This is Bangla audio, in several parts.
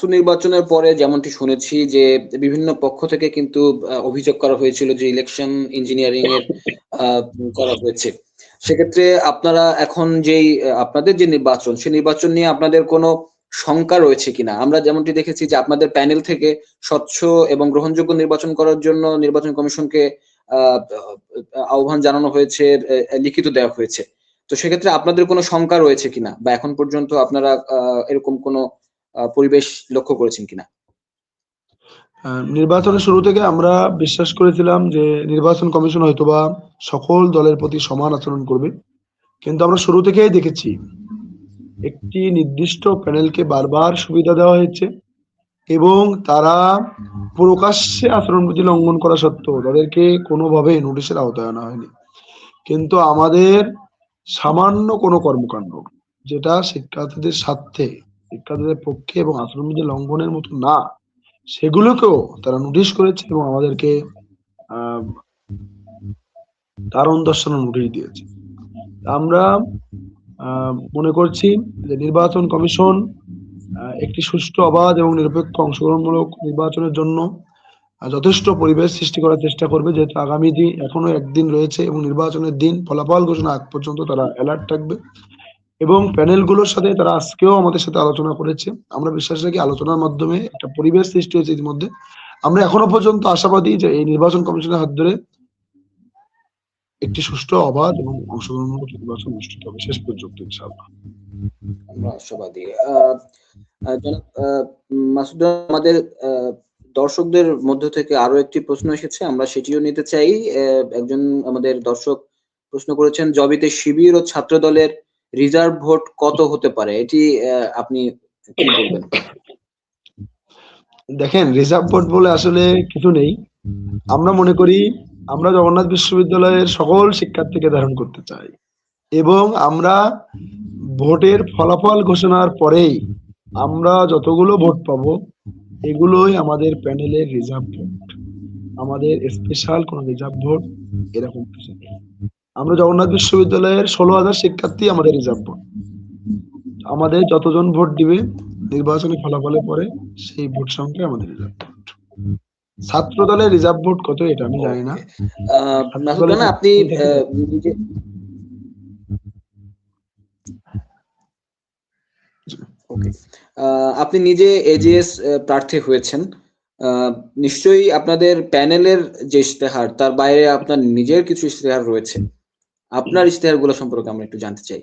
ডাকসু নির্বাচনের পরে যেমনটি শুনেছি যে বিভিন্ন পক্ষ থেকে কিন্তু অভিযোগ করা হয়েছিল যে ইলেকশন ইঞ্জিনিয়ারিং এর করা হয়েছে। সেক্ষেত্রে আপনারা এখন যেই আপনাদের যে নির্বাচন, সেই নির্বাচন নিয়ে আপনাদের কোনো শঙ্কা রয়েছে কিনা? আমরা যেমনটি দেখেছি যে আপনাদের প্যানেল থেকে স্বচ্ছ এবং গ্রহণযোগ্য নির্বাচন করার জন্য নির্বাচন কমিশনকে আহ্বান জানানো হয়েছে, লিখিত দেওয়া হয়েছে। তো সেক্ষেত্রে আপনাদের কোনো শঙ্কা রয়েছে কিনা, বা এখন পর্যন্ত আপনারা এরকম কোনো পরিবেশ লক্ষ্য করেছেন কিনা? নির্বাচনের শুরু থেকে আমরা বিশ্বাস করেছিলাম যে নির্বাচন কমিশন হয়তোবা সকল দলের প্রতি সমান আচরণ করবে, কিন্তু আমরা শুরু থেকেই দেখেছি একটি নির্দিষ্ট প্যানেলকে বারবার সুবিধা দেওয়া হয়েছে এবং তারা প্রকাশ্যে আচরণবিধি লঙ্ঘন করা সত্ত্বেও তাদেরকে কোনোভাবে নোটিশের আওতায় আনা হয়নি। কিন্তু আমাদের সামান্য কোনো কর্মকাণ্ড যেটা শিক্ষার্থীদের স্বার্থে, শিক্ষার্থীদের পক্ষে এবং আচরণবিধি লঙ্ঘনের মতো না, সেগুলোকেও তারা নোটিশ করেছে এবং আমাদেরকে কারণ দর্শানোর নোটিশ দিয়েছে। আমরা মনে করছি যে নির্বাচন কমিশন একটি সুষ্ঠু, অবাধ এবং নিরপেক্ষ অংশগ্রহণমূলক নির্বাচনের জন্য যথেষ্ট পরিবেশ সৃষ্টি করার চেষ্টা করবে, যেহেতু আগামী দিন এখনো একদিন রয়েছে এবং নির্বাচনের দিন ফলাফল ঘোষণা আগ পর্যন্ত তারা অ্যালার্ট থাকবে এবং প্যানেলগুলোর সাথে তারা আজকেও আমাদের সাথে আলোচনা করেছে। আমরা বিশ্বাস রাখি আলোচনার মাধ্যমে একটা পরিবেশ সৃষ্টি হয়েছে ইতিমধ্যে। আমরা এখনো পর্যন্ত আশাবাদী যে এই নির্বাচন কমিশনের হাত ধরে একটি সুষ্ঠু, অবাধ এবং অংশগ্রহণমূলক নির্বাচন অনুষ্ঠিত হবে শেষ পর্যন্ত ইনশাআল্লাহ। আমরা আশাবাদী। জনাব মাসুদ, আমাদের দর্শকদের মধ্য থেকে আরো একটি প্রশ্ন এসেছে, আমরা সেটিও নিতে চাই। একজন আমাদের দর্শক প্রশ্ন করেছেন, জবিতে শিবির ও ছাত্র দলের রিজার্ভ ভোট কত হতে পারে, এটি আপনি কি বলবেন? দেখেন, রিজার্ভ ভোট বলে আসলে কিছু নেই। আমরা মনে করি আমরা জগন্নাথ বিশ্ববিদ্যালয়ের সকল শিক্ষার্থীকে ধারণ করতে চাই এবং আমরা ভোটের ফলাফল ঘোষণার পরেই আমরা যতগুলো ভোট পাবো এগুলোই আমাদের প্যানেলের রিজার্ভ ভোট। আমাদের স্পেশাল কোন রিজার্ভ ভোট এরকম কিছু নেই। আমরা জগন্নাথ বিশ্ববিদ্যালয়ের 16,000 শিক্ষার্থী আমাদের রিজার্ভ ভোট। আমাদের যতজন ভোট দিবে নির্বাচনী ফলাফলের পরে সেই ভোট সংখ্যা আমাদের রিজার্ভ ভোট। ছাত্র দলের রিজার্ভ ভোট কত এটা আমি জানি না। আপনি আপনি নিজে এজিএস প্রার্থী হয়েছেন, নিশ্চয়ই আপনাদের প্যানেলের যে ইশতেহার তার বাইরে আপনার নিজের কিছু ইশতেহার রয়েছে। আপনার ইশতেহারগুলো সম্পর্কে আমরা একটু জানতে চাই।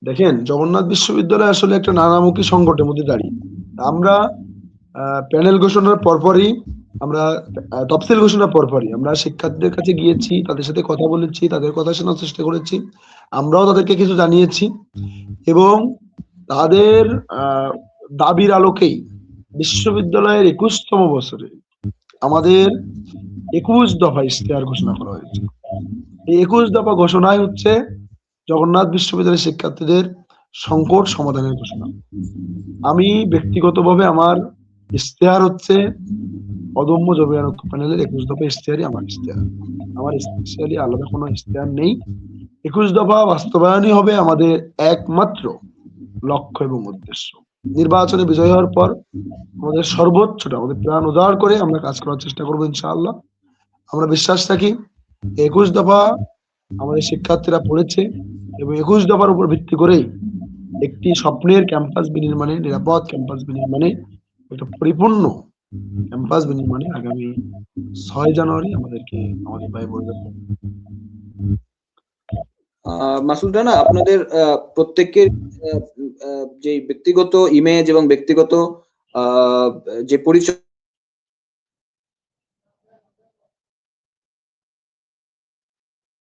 দেখেন, জগন্নাথ বিশ্ববিদ্যালয় আসলে একটা নানামুখী সংকটের মধ্যে দাঁড়িয়ে। আমরা প্যানেল ঘোষণার পরপরই, আমরা তফসিল ঘোষণার পরপরই আমরা শিক্ষার্থীদের কাছে গিয়েছি, তাদের সাথে কথা বলেছি, তাদের কথা শোনার চেষ্টা করেছি, আমরাও তাদেরকে কিছু জানিয়েছি এবং তাদের দাবির আলোকেই বিশ্ববিদ্যালয়ের 21তম বছরে আমাদের 21 দফা ইশতেহার ঘোষণা করা হয়েছে। এই 21 দফা ঘোষণায় হচ্ছে জগন্নাথ বিশ্ববিদ্যালয়ের শিক্ষার্থীদের সংকট সমাধানের ঘোষণা। আমি ব্যক্তিগতভাবে আমার ইশতেহার হচ্ছে অদম্য জবিয়ান ঐক্য প্যানেলের 21 দফা ইশতেহারই আমার ইশতেহার। আমার স্পেশালি আলাদা কোনো ইশতেহার নেই। 21 দফা বাস্তবায়নই হবে আমাদের একমাত্র লক্ষ্য এবং উদ্দেশ্য। নির্বাচনে বিজয় হওয়ার পর আমাদের সর্বোচ্চটা, আমাদের প্রাণ উজাড় করে আমরা কাজ করার চেষ্টা করবো ইনশাআল্লাহ। আমরা বিশ্বাস রাখি 21 দফা আমাদের শিক্ষার্থীরা পড়েছে এবং 21 দফার উপর ভিত্তি করেই একটি স্বপ্নের ক্যাম্পাস বিনির্মাণে, নিরাপদ ক্যাম্পাস বিনির্মাণে, একটা পরিপূর্ণ ক্যাম্পাস বিনির্মাণে আগামী 6 জানুয়ারি আমাদেরকে আমাদের ভাই বোনদের মাসুদ রানা, আপনাদের প্রত্যেকের যে ব্যক্তিগত ইমেজ এবং ব্যক্তিগত যে পরিচয়